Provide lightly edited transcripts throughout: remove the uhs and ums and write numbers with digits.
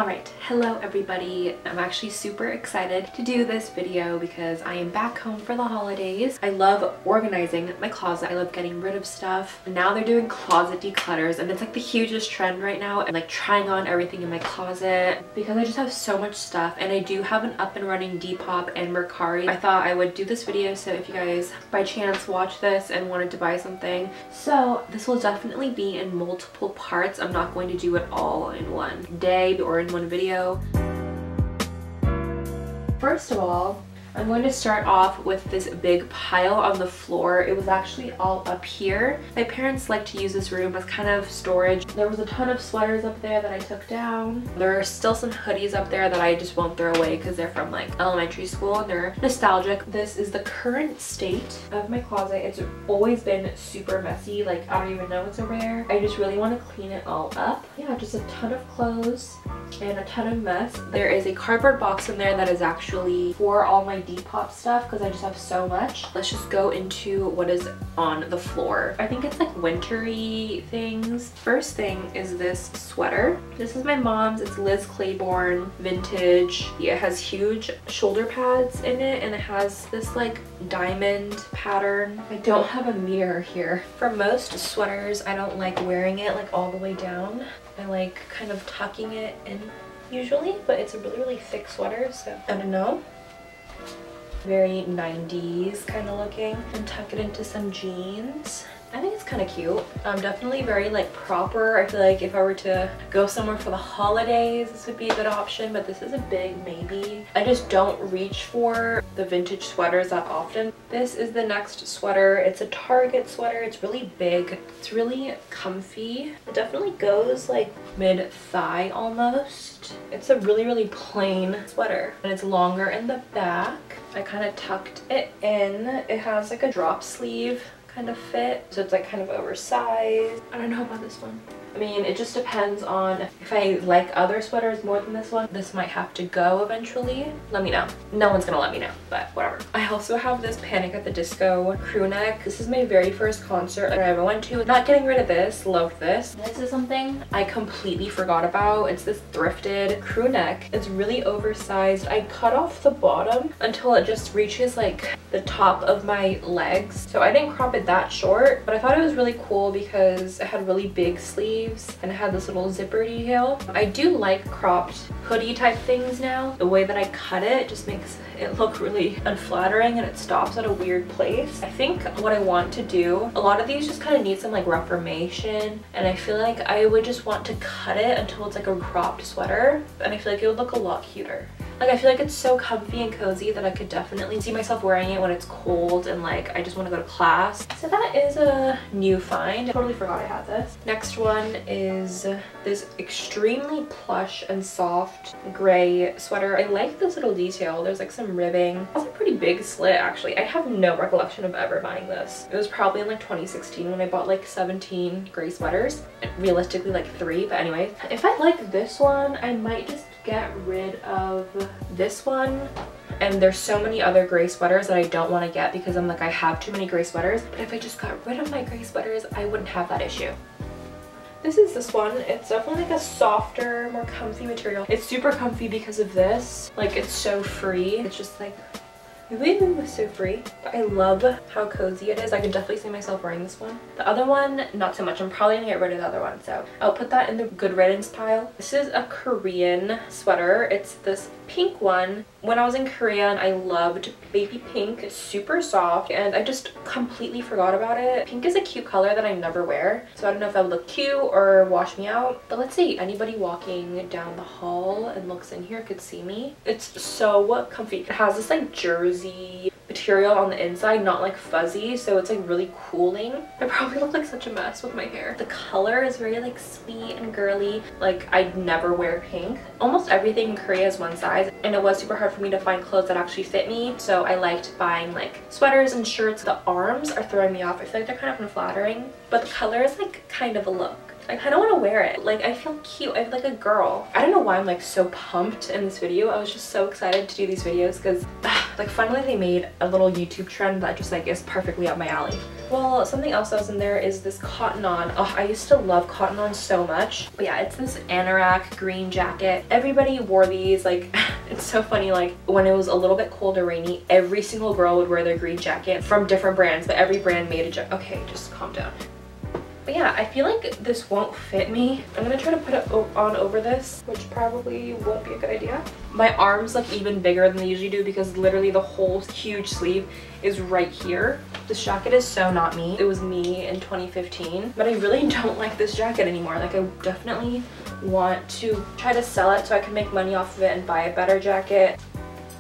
Alright, hello everybody. I'm actually super excited to do this video because I am back home for the holidays. I love organizing my closet. I love getting rid of stuff. Now they're doing closet declutters and it's like the hugest trend right now. I'm like trying on everything in my closet because I just have so much stuff, and I do have an up and running Depop and Mercari. I thought I would do this video so if you guys by chance watch this and wanted to buy something. So this will definitely be in multiple parts. I'm not going to do it all in one day or in one video. First of all, I'm going to start off with this big pile on the floor. It was actually all up here. My parents like to use this room as kind of storage. There was a ton of sweaters up there that I took down. There are still some hoodies up there that I just won't throw away because they're from like elementary school and they're nostalgic. This is the current state of my closet. It's always been super messy. Like, I don't even know it's over there. I just really want to clean it all up. Yeah, just a ton of clothes and a ton of mess. There is a cardboard box in there that is actually for all my Depop stuff because I just have so much. Let's just go into what is on the floor. I think it's like wintry things. First thing is this sweater. This is my mom's. It's Liz Claiborne vintage. It has huge shoulder pads in it and it has this like diamond pattern. I don't have a mirror here. For most sweaters, I don't like wearing it like all the way down. I like kind of tucking it in usually, but it's a really thick sweater, so I don't know. Very 90s kind of looking, and tuck it into some jeans. I think it's kind of cute. Definitely very like proper. I feel like if I were to go somewhere for the holidays, this would be a good option, but this is a big maybe. I just don't reach for the vintage sweaters that often. This is the next sweater. It's a Target sweater. It's really big. It's really comfy. It definitely goes like mid-thigh almost. It's a really plain sweater and it's longer in the back. I kind of tucked it in. It has like a drop sleeve kind of fit, so it's like kind of oversized. I don't know about this one. I mean, it just depends on if I like other sweaters more than this one. This might have to go eventually. Let me know. No one's gonna let me know, but whatever. I also have this Panic at the Disco crew neck. This is my very first concert that I ever went to. Not getting rid of this. Love this. This is something I completely forgot about. It's this thrifted crew neck. It's really oversized. I cut off the bottom until it just reaches like the top of my legs. So I didn't crop it that short, but I thought it was really cool because it had really big sleeves and it had this little zipper detail. I do like cropped hoodie type things now. The way that I cut it just makes it look really unflattering and it stops at a weird place. I think what I want to do, a lot of these just kind of need some like reformation, and I feel like I would just want to cut it until it's like a cropped sweater, and I feel like it would look a lot cuter. Like, I feel like it's so comfy and cozy that I could definitely see myself wearing it when it's cold and like I just want to go to class. So that is a new find. I totally forgot I had this. Next one is this extremely plush and soft gray sweater. I like this little detail. There's like some ribbing. It's a pretty big slit actually. I have no recollection of ever buying this. It was probably in like 2016 when I bought like 17 gray sweaters. Realistically like 3, but anyway. If I like this one, I might just get rid of this one. And there's so many other gray sweaters that I don't want to get because I'm like, I have too many gray sweaters. But if I just got rid of my gray sweaters, I wouldn't have that issue. This is this one. It's definitely like a softer, more comfy material. It's super comfy because of this. Like, it's so free. It's just like, it's so free. But I love how cozy it is. I can definitely see myself wearing this one. The other one, not so much. I'm probably gonna get rid of the other one, so I'll put that in the good riddance pile. This is a Korean sweater. It's this pink one. When I was in Korea, I loved baby pink. It's super soft and I just completely forgot about it. Pink is a cute color that I never wear, so I don't know if that would look cute or wash me out. But let's see, anybody walking down the hall and looks in here could see me. It's so comfy. It has this like jersey material on the inside, not like fuzzy, so it's like really cooling. I probably look like such a mess with my hair. The color is very like sweet and girly. Like, I'd never wear pink. Almost everything in Korea is one size, and it was super hard for me to find clothes that actually fit me, so I liked buying like sweaters and shirts. The arms are throwing me off. I feel like they're kind of unflattering, but the color is like kind of a look. I kind of want to wear it. Like, I feel cute. I feel like a girl. I don't know why I'm like so pumped in this video. I was just so excited to do these videos because Like finally they made a little YouTube trend that just like is perfectly up my alley. Well, something else that was in there is this Cotton On. Oh, I used to love Cotton On so much. But yeah, it's this anorak green jacket. Everybody wore these. Like, it's so funny, like when it was a little bit cold or rainy, every single girl would wear their green jacket from different brands, but every brand made a jacket. Okay, just calm down. But yeah, I feel like this won't fit me. I'm gonna try to put it on over this, which probably won't be a good idea. My arms look even bigger than they usually do because literally the whole huge sleeve is right here. This jacket is so not me. It was me in 2015, but I really don't like this jacket anymore. Like I definitely want to try to sell it so I can make money off of it and buy a better jacket.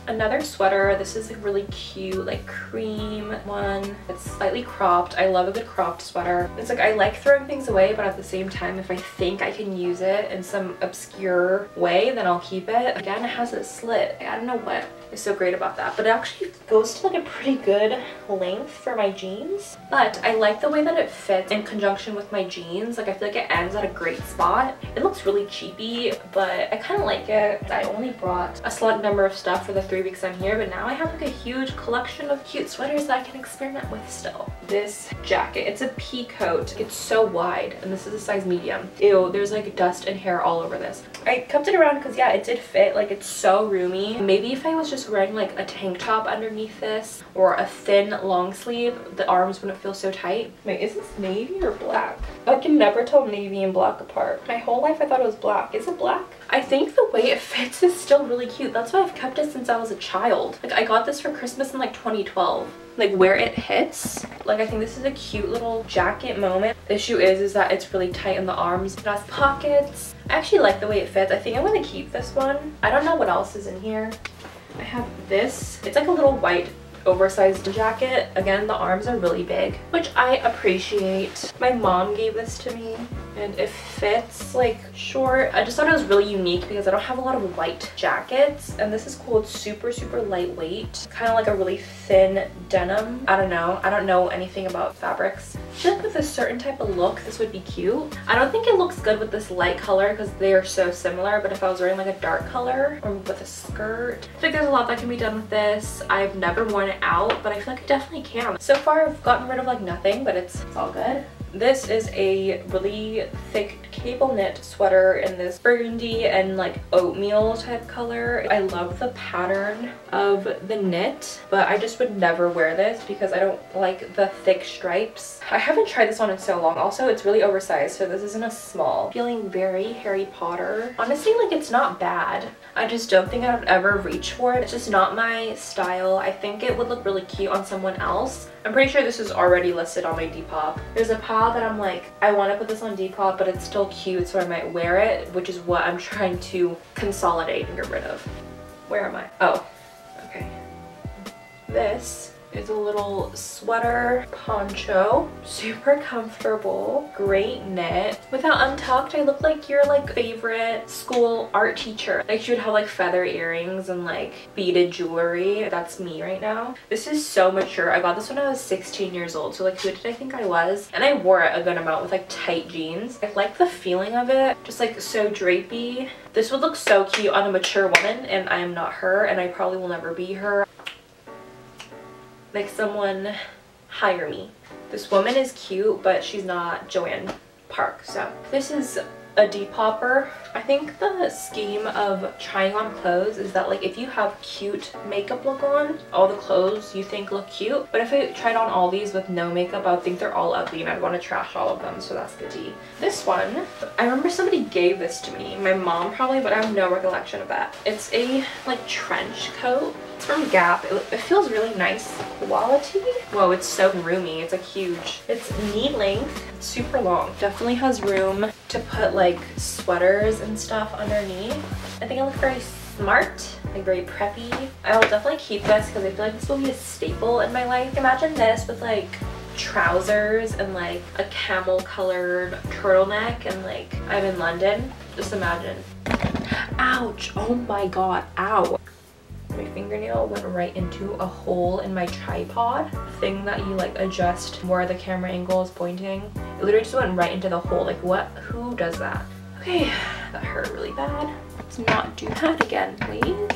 Another sweater, this is a really cute like cream one. It's slightly cropped. I love a good cropped sweater. It's like I like throwing things away, but at the same time if I think I can use it in some obscure way, then I'll keep it. Again, it has a slit. I don't know what is so great about that, but it actually goes to like a pretty good length for my jeans. But I like the way that it fits in conjunction with my jeans. Like I feel like it ends at a great spot. It looks really cheapy, but I kind of like it. I only brought a select number of stuff for the 3 weeks I'm here, but now I have like a huge collection of cute sweaters that I can experiment with still. This jacket, it's a pea coat. It's so wide, and this is a size medium. Ew, there's like dust and hair all over this. I kept it around because yeah, it did fit. Like it's so roomy. Maybe if I was just wearing like a tank top underneath this or a thin long sleeve, the arms wouldn't feel so tight. Wait, is this navy or black? I can never tell navy and black apart. My whole life I thought it was black. Is it black? I think the way it fits is still really cute. That's why I've kept it since I was a child. Like I got this for Christmas in like 2012. Like where it hits, like I think this is a cute little jacket moment. The issue is that it's really tight in the arms. It has pockets. I actually like the way it fits. I think I'm gonna keep this one. I don't know what else is in here. I have this. It's like a little white oversized jacket. Again, the arms are really big, which I appreciate. My mom gave this to me and it fits like short. I just thought it was really unique because I don't have a lot of white jackets, and this is cool. It's super lightweight, kind of like a really thin denim. I don't know anything about fabrics. I feel like with a certain type of look this would be cute. I don't think it looks good with this light color because they are so similar, but if I was wearing like a dark color or with a skirt, I think there's a lot that can be done with this. I've never worn it out, but I feel like I definitely can. So far I've gotten rid of like nothing, but it's all good. This is a really thick cable knit sweater in this burgundy and like oatmeal type color. I love the pattern of the knit, but I just would never wear this because I don't like the thick stripes. I haven't tried this on in so long. Also, it's really oversized, so this isn't a small. Feeling very Harry Potter. Honestly, like it's not bad. I just don't think I would ever reach for it. It's just not my style. I think it would look really cute on someone else. I'm pretty sure this is already listed on my Depop. There's a pile that I'm like, I want to put this on Depop, but it's still cute, so I might wear it, which is what I'm trying to consolidate and get rid of. Where am I? Oh, okay. This is a little sweater poncho, super comfortable, great knit. Without untucked, I look like your like favorite school art teacher. Like she would have like feather earrings and like beaded jewelry. That's me right now. This is so mature. I got this when I was 16 years old, so like who did I think I was? And I wore it a good amount with like tight jeans. I like the feeling of it, just like so drapey. This would look so cute on a mature woman, and I am not her, and I probably will never be her. Like someone hire me. This woman is cute, but she's not Joanne Park. So this is a Depopper. I think the scheme of trying on clothes is that like if you have cute makeup look on, all the clothes you think look cute. But if I tried on all these with no makeup, I would think they're all ugly and I'd want to trash all of them. So that's the tea. This one, I remember somebody gave this to me. My mom probably, but I have no recollection of that. It's a like trench coat. It's from Gap. It feels really nice quality. Whoa, it's so roomy. It's like huge. It's knee length. It's super long. Definitely has room to put like sweaters and stuff underneath. I think I look very smart, like very preppy. I will definitely keep this because I feel like this will be a staple in my life. Imagine this with like trousers and like a camel colored turtleneck and like I'm in London. Just imagine. Ouch. Oh my god. Ow. My fingernail went right into a hole in my tripod thing that you like adjust where the camera angle is pointing. It literally just went right into the hole. Like what? Who does that? Okay, that hurt really bad. Let's not do that again, please.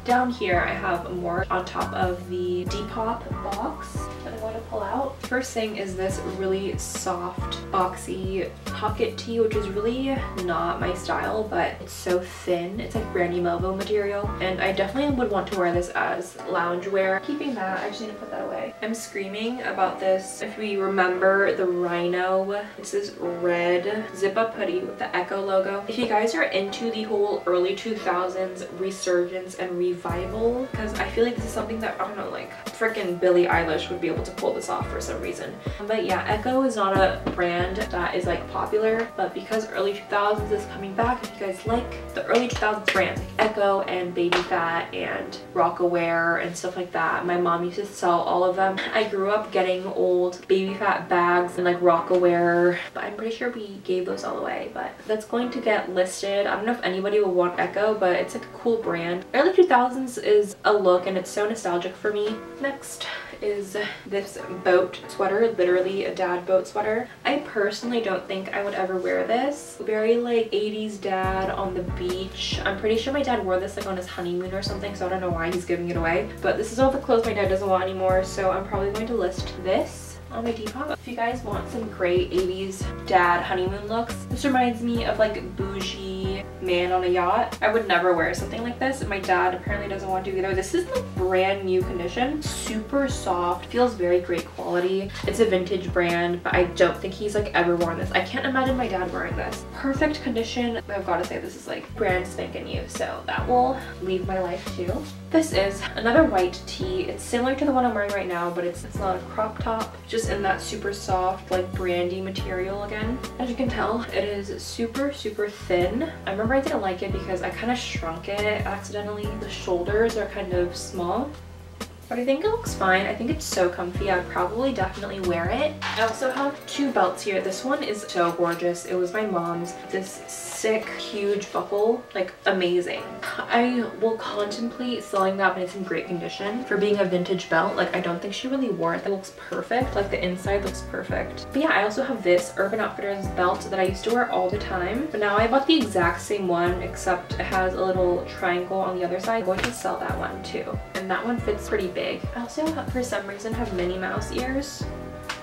Down here I have more on top of the Depop box that I'm going to pull out. First thing is this really soft, boxy pocket tee, which is really not my style, but it's so thin. It's like Brandy Melville material, and I definitely would want to wear this as loungewear. Keeping that, I just need to put that away. I'm screaming about this. If we remember the Rhino, it's this red zip-up hoodie with the Echo logo. If you guys are into the whole early 2000s resurgence and revival, because I feel like this is something that, I don't know, like freaking Billie Eilish would be able to pull this off for some reason. But yeah, Echo is not a brand that is like popular, but because early 2000s is coming back, if you guys like the early 2000s brands like Echo and Baby Fat and Rockaware and stuff like that, my mom used to sell all of them. I grew up getting old Baby Fat bags and like Rockaware, but I'm pretty sure we gave those all away. But that's going to get listed. I don't know if anybody will want Echo, but it's like a cool brand. Early 2000s is a look and it's so nostalgic for me. Next is this boat sweater, literally a dad boat sweater. I personally don't think I would ever wear this. Very like 80s dad on the beach. I'm pretty sure my dad wore this like on his honeymoon or something, so I don't know why he's giving it away. But this is all the clothes my dad doesn't want anymore, so I'm probably going to list this on my Depop. If you guys want some great 80s dad honeymoon looks, this reminds me of like bougie man on a yacht. I would never wear something like this, and my dad apparently doesn't want to either. This is like brand new condition, super soft, feels very great quality. It's a vintage brand, but I don't think he's like ever worn this. I can't imagine my dad wearing this. Perfect condition. I've got to say this is like brand spanking new, so that will leave my life too. This is another white tee. It's similar to the one I'm wearing right now, but it's not a crop top, just in that super soft like brandy material again. As you can tell, it is super thin. I remember I didn't like it because I kind of shrunk it accidentally. The shoulders are kind of small, but I think it looks fine. I think it's so comfy. I would probably definitely wear it. I also have two belts here. This one is so gorgeous. It was my mom's. This sick, huge buckle, like amazing. I will contemplate selling that, but it's in great condition. For being a vintage belt, like I don't think she really wore it. It looks perfect. Like the inside looks perfect. But yeah, I also have this Urban Outfitters belt that I used to wear all the time. But now I bought the exact same one, except it has a little triangle on the other side. I'm going to sell that one too. And that one fits pretty big. I also, for some reason, have Minnie Mouse ears.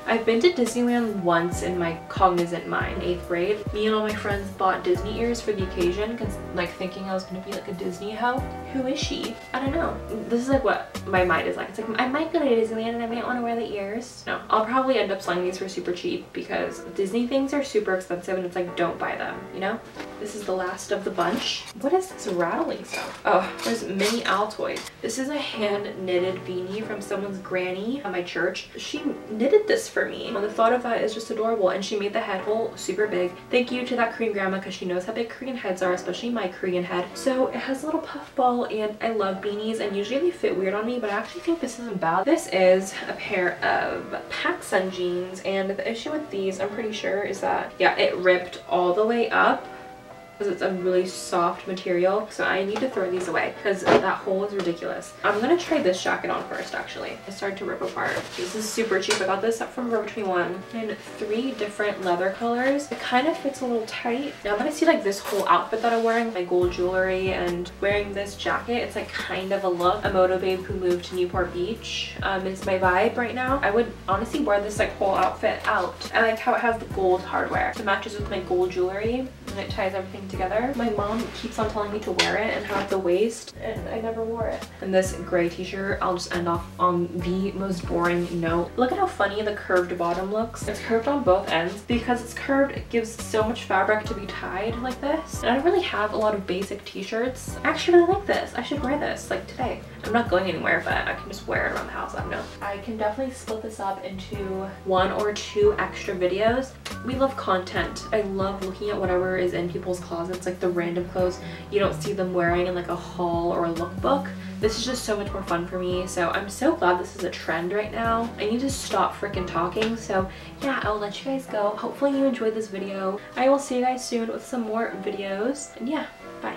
I've been to Disneyland once in my cognizant mind, 8th grade. Me and all my friends bought Disney ears for the occasion, because like thinking I was gonna be like a Disney hoe. Who is she? I don't know. This is like what my mind is like. It's like I might go to Disneyland and I might want to wear the ears. No, I'll probably end up selling these for super cheap because Disney things are super expensive and it's like don't buy them, you know? This is the last of the bunch. What is this rattling stuff? Oh, there's mini Altoids. This is a hand knitted beanie from someone's granny at my church. She knitted this for me. And the thought of that is just adorable, and she made the head hole super big. Thank you to that Korean grandma because she knows how big Korean heads are, especially my Korean head. So it has a little puff ball, and I love beanies, and usually they fit weird on me, but I actually think this isn't bad. This is a pair of Pacsun jeans, and the issue with these, I'm pretty sure, is that yeah, it ripped all the way up. It's a really soft material, so I need to throw these away because that hole is ridiculous. I'm gonna try this jacket on first. Actually, it started to rip apart. This is super cheap. I got this up from Forever 21 in 3 different leather colors. It kind of fits a little tight. Now I'm gonna see like this whole outfit that I'm wearing, my gold jewelry and wearing this jacket. It's like kind of a look. A moto babe who moved to Newport Beach is my vibe right now. I would honestly wear this like whole outfit out. I like how it has the gold hardware. It matches with my gold jewelry and it ties everything together. My mom keeps on telling me to wear it and have the waist, and I never wore it. And this gray t-shirt, I'll just end off on the most boring note. Look at how funny the curved bottom looks. It's curved on both ends. Because it's curved, it gives so much fabric to be tied like this. And I don't really have a lot of basic t-shirts. I actually really like this. I should wear this like today. I'm not going anywhere, but I can just wear it around the house. I don't know. I can definitely split this up into 1 or 2 extra videos. We love content. I love looking at whatever is in people's closets, like the random clothes you don't see them wearing in like a haul or a lookbook. This is just so much more fun for me, so I'm so glad this is a trend right now. I need to stop freaking talking, so yeah, I'll let you guys go. Hopefully you enjoyed this video. I will see you guys soon with some more videos, and yeah, bye.